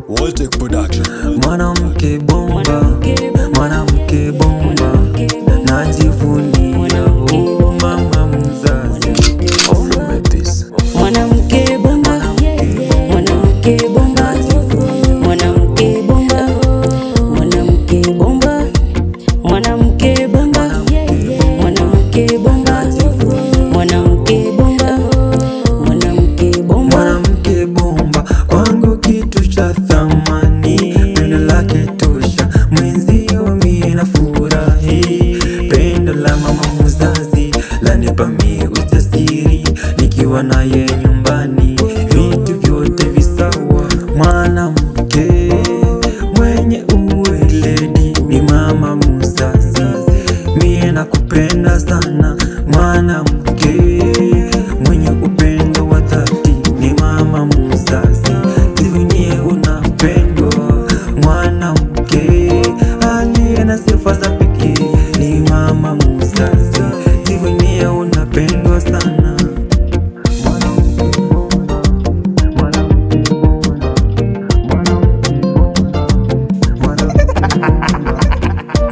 Voltic Production. Mwanamke bomba, mwanamke bomba, najivunia mama mzazi. Mwanamke bomba, mwanamke bomba, mwanamke bomba, mwanamke bomba, mwanamke bomba, mwanamke bomba, mwanamke bomba, mwanamke bomba, mwanamke bomba, kwangu kitu cha thamani, pendo lake tosha, mwenzio mie nafurahi. Pendo la mama mzazi lanipa mie ujasiri, nikiwa naye nyumbani vitu vyote visawa. Mwanamke mwenye uweledi ni mama mzazi, mie nakupenda sana. Mwanamke mwenye upendo wa dhati ni mama mzazi, jivunie unapendwa. Mwanamke aliye na sifa za pekee ni mama mzazi, jivunie unapendwa sana.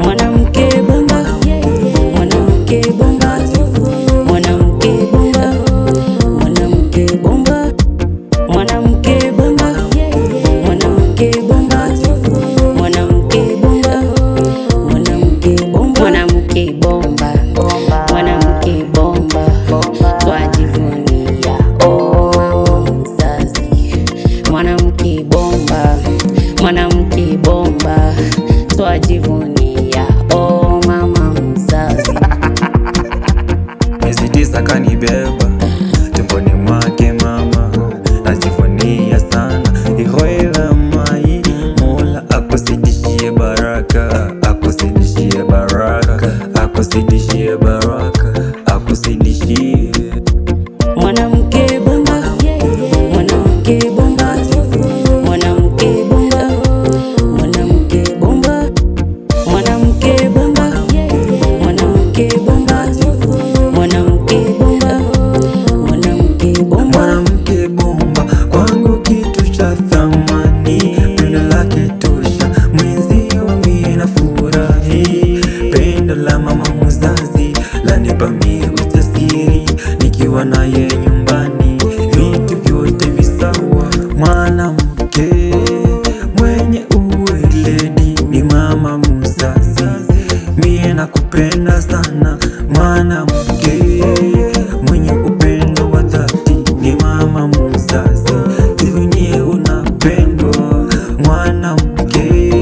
mwanamke bomba, mwanamke bomba, mwanamke bomba, mwanamke bomba, mwanamke bomba, mwanamke bomba, mwanamke bomba, mwanamke bomba, mwanamke bomba, mwanamke bomba, twajivunia oh mama mzazi. Mwanamke bomba, mwanamke bomba, twajivunia oh mama mzazi. Miezi 9 kanibeba tumboni mwake mama, najivunia sana. Ihoera mai Mola akuzidishie baraka, akuzidishie baraka, akuzidishie baraka, akuzidishie. Mwanamke bomba, mwanamke bomba, mwanamke bomba, mwanamke bomba, mwanamke bomba, mwanamke bomba, mwanamke bomba, mwanamke bomba, Mwanamke bomba, kwangu kitu cha thamani, pendo lake tosha, mwenzio mie nafurahi. Pendo la mama mzazi lanipa mie ujasiri, nikiwa naye nyumbani vitu vyote visawa. Mwanamke mwenye uweledi ni mama mzazi, mie nakupenda sana. Mwanamke mwenye upendo wa dhati ni mama mzazi, jivunie unapendwa. Mwanamke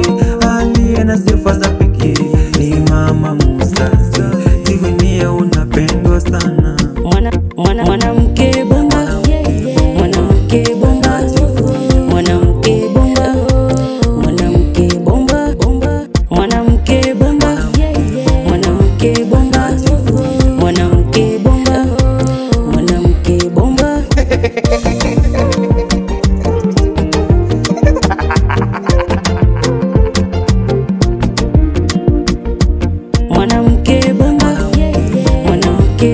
aliye na sifa za pekee ni mama mzazi, jivunie unapendwa sana. mwanamke bomba, mwanamke bomba, mwanamke bomba, mwanamke bomba, mwanamke bomba, mwanamke bomba, mwanamke bomba, mwanamke bomba. Mwanamke bomba, mwanamke